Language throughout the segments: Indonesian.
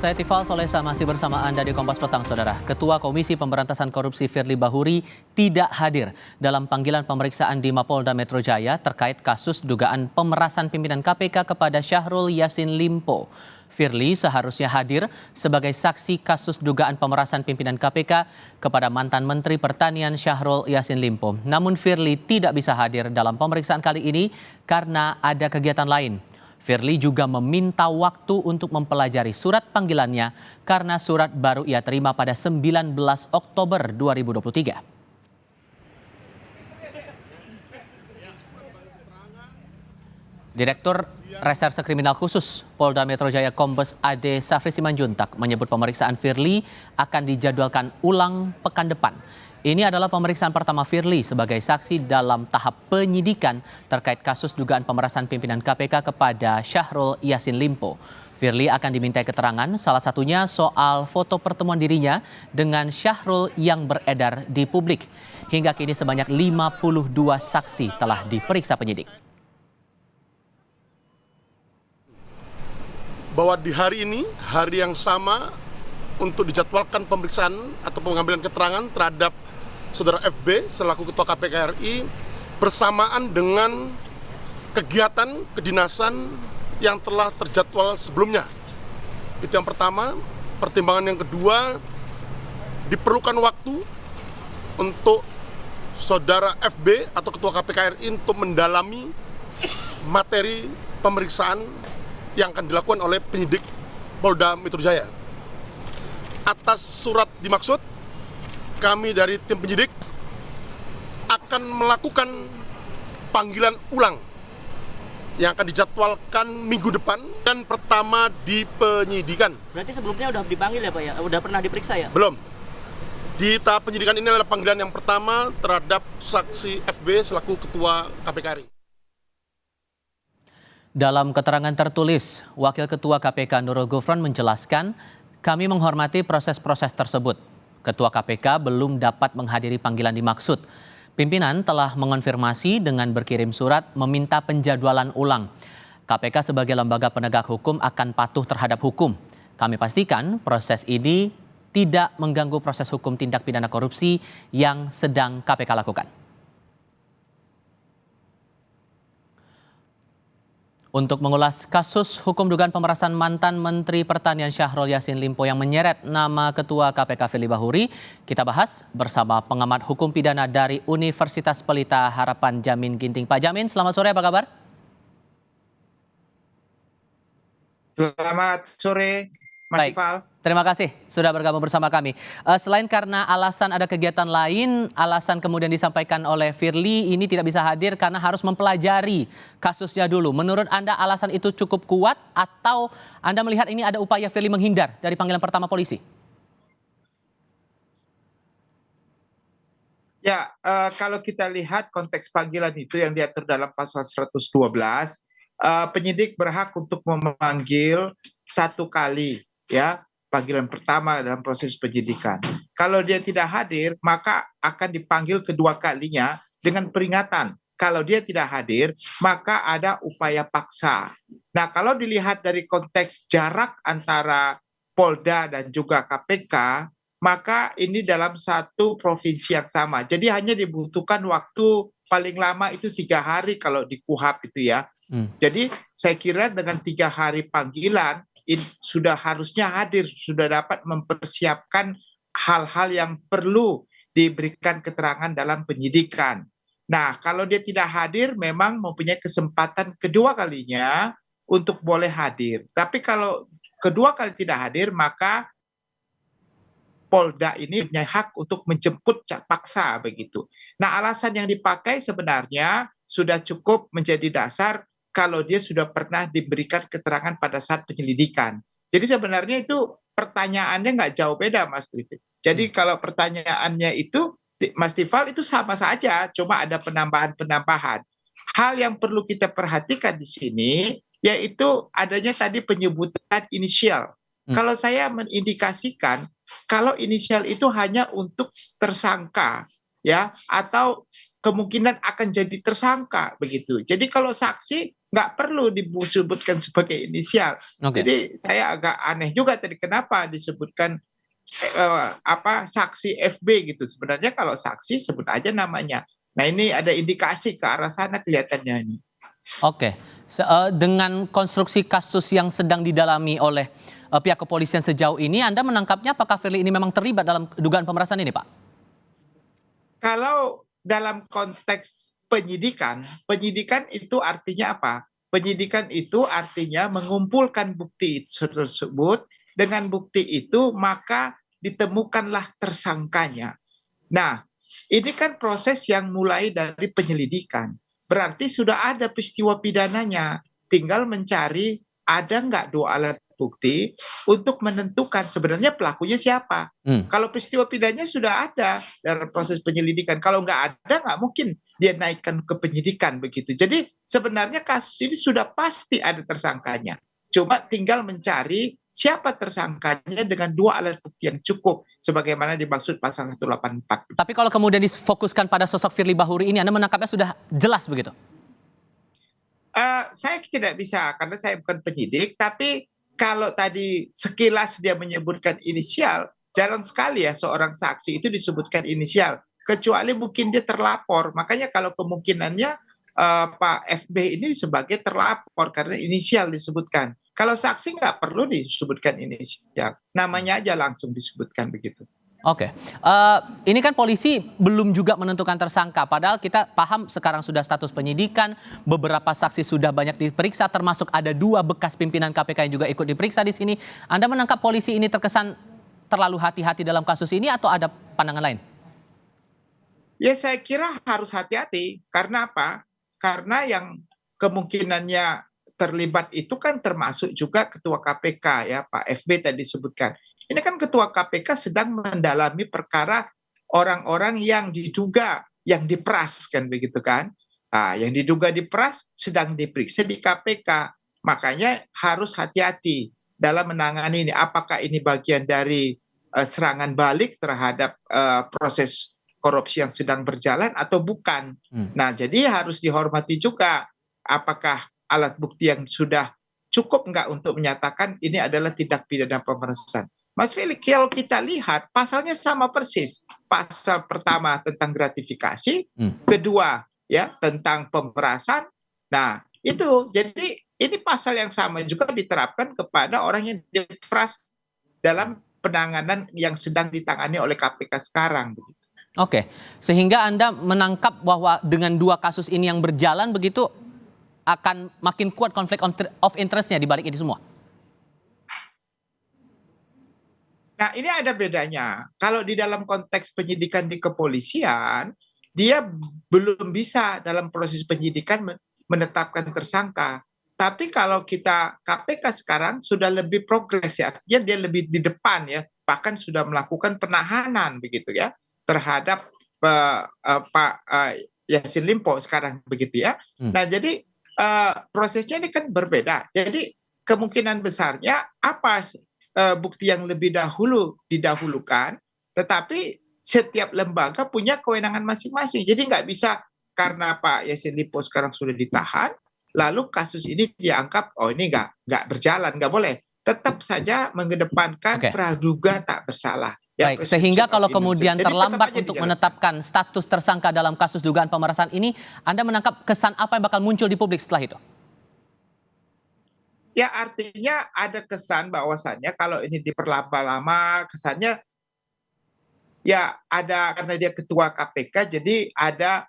Saya Tifal Solesa masih bersama Anda di Kompas Petang, Saudara. Ketua Komisi Pemberantasan Korupsi Firly Bahuri tidak hadir dalam panggilan pemeriksaan di Mapolda Metro Jaya terkait kasus dugaan pemerasan pimpinan KPK kepada Syahrul Yassin Limpo. Firly seharusnya hadir sebagai saksi kasus dugaan pemerasan pimpinan KPK kepada mantan Menteri Pertanian Syahrul Yassin Limpo. Namun Firly tidak bisa hadir dalam pemeriksaan kali ini karena ada kegiatan lain. Firly juga meminta waktu untuk mempelajari surat panggilannya karena surat baru ia terima pada 19 Oktober 2023. Direktur Reserse Kriminal Khusus Polda Metro Jaya Kombes Ade Safri Simanjuntak menyebut pemeriksaan Firly akan dijadwalkan ulang pekan depan. Ini adalah pemeriksaan pertama Firly sebagai saksi dalam tahap penyidikan terkait kasus dugaan pemerasan pimpinan KPK kepada Syahrul Yassin Limpo. Firly akan dimintai keterangan salah satunya soal foto pertemuan dirinya dengan Syahrul yang beredar di publik. Hingga kini sebanyak 52 saksi telah diperiksa penyidik. Bahwa di hari ini, hari yang sama untuk dijadwalkan pemeriksaan atau pengambilan keterangan terhadap Saudara FB selaku Ketua KPK RI bersamaan dengan kegiatan kedinasan yang telah terjadwal sebelumnya. Itu yang pertama. Pertimbangan yang kedua, diperlukan waktu untuk Saudara FB atau Ketua KPK RI untuk mendalami materi pemeriksaan yang akan dilakukan oleh penyidik Polda Metro Jaya. Atas surat dimaksud, kami dari tim penyidik akan melakukan panggilan ulang yang akan dijadwalkan minggu depan dan pertama di penyidikan. Berarti sebelumnya udah dipanggil ya Pak ya? Udah pernah diperiksa ya? Belum. Di tahap penyidikan ini adalah panggilan yang pertama terhadap saksi FB selaku Ketua KPK RI. Dalam keterangan tertulis, Wakil Ketua KPK Nurul Gufron menjelaskan, kami menghormati proses-proses tersebut. Ketua KPK belum dapat menghadiri panggilan dimaksud. Pimpinan telah mengonfirmasi dengan berkirim surat meminta penjadwalan ulang. KPK sebagai lembaga penegak hukum akan patuh terhadap hukum. Kami pastikan proses ini tidak mengganggu proses hukum tindak pidana korupsi yang sedang KPK lakukan. Untuk mengulas kasus hukum dugaan pemerasan mantan Menteri Pertanian Syahrul Yassin Limpo yang menyeret nama Ketua KPK Firly Bahuri, kita bahas bersama pengamat hukum pidana dari Universitas Pelita Harapan Jamin Ginting. Pak Jamin, selamat sore, apa kabar? Selamat sore, Mas Tifal. Terima kasih sudah bergabung bersama kami. Selain karena alasan ada kegiatan lain, alasan kemudian disampaikan oleh Firly ini tidak bisa hadir karena harus mempelajari kasusnya dulu. Menurut Anda alasan itu cukup kuat atau Anda melihat ini ada upaya Firly menghindar dari panggilan pertama polisi? Ya, kalau kita lihat konteks panggilan itu yang diatur dalam pasal 112, penyidik berhak untuk memanggil satu kali, ya, panggilan pertama dalam proses penyidikan. Kalau dia tidak hadir, maka akan dipanggil kedua kalinya dengan peringatan. Kalau dia tidak hadir, maka ada upaya paksa. Nah, kalau dilihat dari konteks jarak antara Polda dan juga KPK, maka ini dalam satu provinsi yang sama. Jadi hanya dibutuhkan waktu paling lama itu 3 hari kalau di KUHAP itu ya. Jadi saya kira dengan 3 hari panggilan, sudah harusnya hadir, sudah dapat mempersiapkan hal-hal yang perlu diberikan keterangan dalam penyidikan. Nah, kalau dia tidak hadir, memang mempunyai kesempatan kedua kalinya untuk boleh hadir. Tapi kalau kedua kali tidak hadir, maka Polda ini punya hak untuk menjemput paksa begitu. Nah, alasan yang dipakai sebenarnya sudah cukup menjadi dasar kalau dia sudah pernah diberikan keterangan pada saat penyelidikan. Jadi sebenarnya itu pertanyaannya nggak jauh beda, Mas Trifit. Jadi kalau pertanyaannya itu, Mas Tifal, itu sama saja, cuma ada penambahan-penambahan. Hal yang perlu kita perhatikan di sini, yaitu adanya tadi penyebutan inisial. Kalau saya mengindikasikan, kalau inisial itu hanya untuk tersangka, ya, atau kemungkinan akan jadi tersangka begitu. Jadi kalau saksi nggak perlu disebutkan sebagai inisial. Oke. Jadi saya agak aneh juga tadi kenapa disebutkan saksi FB gitu. Sebenarnya kalau saksi sebut aja namanya. Nah ini ada indikasi ke arah sana kelihatannya ini. Oke. Dengan konstruksi kasus yang sedang didalami oleh pihak kepolisian sejauh ini, Anda menangkapnya apakah Firly ini memang terlibat dalam dugaan pemerasan ini, Pak? Kalau dalam konteks penyidikan itu artinya apa? Penyidikan itu artinya mengumpulkan bukti tersebut, dengan bukti itu maka ditemukanlah tersangkanya. Nah, ini kan proses yang mulai dari penyelidikan. Berarti sudah ada peristiwa pidananya. Tinggal mencari ada nggak dua alat bukti untuk menentukan sebenarnya pelakunya siapa. Kalau peristiwa pidananya sudah ada dalam proses penyelidikan. Kalau nggak ada, nggak mungkin dia naikkan ke penyidikan begitu. Jadi sebenarnya kasus ini sudah pasti ada tersangkanya. Cuma tinggal mencari siapa tersangkanya dengan dua alat bukti yang cukup sebagaimana dimaksud pasal 184. Tapi kalau kemudian difokuskan pada sosok Firly Bahuri ini, Anda menangkapnya sudah jelas begitu? Saya tidak bisa karena saya bukan penyidik, tapi kalau tadi sekilas dia menyebutkan inisial, jarang sekali ya seorang saksi itu disebutkan inisial, kecuali mungkin dia terlapor. Makanya kalau kemungkinannya Pak FB ini sebagai terlapor karena inisial disebutkan. Kalau saksi nggak perlu disebutkan inisial, namanya aja langsung disebutkan begitu. Oke, ini kan polisi belum juga menentukan tersangka, padahal kita paham sekarang sudah status penyidikan, beberapa saksi sudah banyak diperiksa, termasuk ada 2 bekas pimpinan KPK yang juga ikut diperiksa di sini. Anda menangkap polisi ini terkesan terlalu hati-hati dalam kasus ini atau ada pandangan lain? Ya saya kira harus hati-hati, karena apa? Karena yang kemungkinannya terlibat itu kan termasuk juga Ketua KPK ya, Pak FB tadi disebutkan. Ini kan Ketua KPK sedang mendalami perkara orang-orang yang diduga, yang diperas kan begitu kan. Nah, yang diduga diperas sedang diperiksa di KPK. Makanya harus hati-hati dalam menangani ini. Apakah ini bagian dari serangan balik terhadap proses korupsi yang sedang berjalan atau bukan. Nah, jadi harus dihormati juga apakah alat bukti yang sudah cukup nggak untuk menyatakan ini adalah tindak pidana pemerasan. Mas Firly, kalau kita lihat pasalnya sama persis. Pasal pertama tentang gratifikasi, kedua ya tentang pemerasan. Nah, itu jadi ini pasal yang sama juga diterapkan kepada orang yang diperas dalam penanganan yang sedang ditangani oleh KPK sekarang. Oke, sehingga Anda menangkap bahwa dengan 2 kasus ini yang berjalan begitu akan makin kuat konflik of interest-nya di balik ini semua? Nah, ini ada bedanya. Kalau di dalam konteks penyidikan di kepolisian, dia belum bisa dalam proses penyidikan menetapkan tersangka. Tapi kalau kita KPK sekarang sudah lebih progres ya, artinya dia lebih di depan ya, bahkan sudah melakukan penahanan begitu ya terhadap Pak Yassin Limpo sekarang begitu ya. Nah, jadi prosesnya ini kan berbeda. Jadi kemungkinan besarnya apa bukti yang lebih dahulu didahulukan, tetapi setiap lembaga punya kewenangan masing-masing. Jadi nggak bisa karena Pak Yassin Limpo sekarang sudah ditahan, lalu kasus ini dianggap oh ini nggak berjalan, nggak boleh. Tetap saja mengedepankan praduga tak bersalah. Ya, baik, sehingga kalau kemudian terlambat untuk menetapkan status tersangka dalam kasus dugaan pemerasan ini, Anda menangkap kesan apa yang bakal muncul di publik setelah itu? Ya artinya ada kesan bahwasannya kalau ini diperlama-lama kesannya ya ada karena dia ketua KPK jadi ada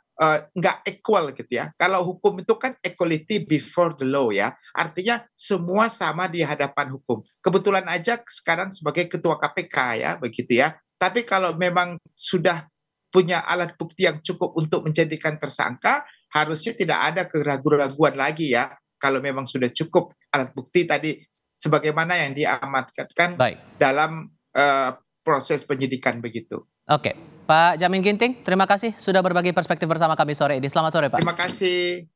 nggak equal gitu ya. Kalau hukum itu kan equality before the law ya. Artinya semua sama di hadapan hukum. Kebetulan aja sekarang sebagai ketua KPK ya begitu ya. Tapi kalau memang sudah punya alat bukti yang cukup untuk menjadikan tersangka, harusnya tidak ada keraguan-raguan lagi ya. Kalau memang sudah cukup alat bukti tadi sebagaimana yang diamanatkan dalam proses penyidikan begitu. Oke, Pak Jamin Ginting, terima kasih sudah berbagi perspektif bersama kami sore ini. Selamat sore, Pak. Terima kasih.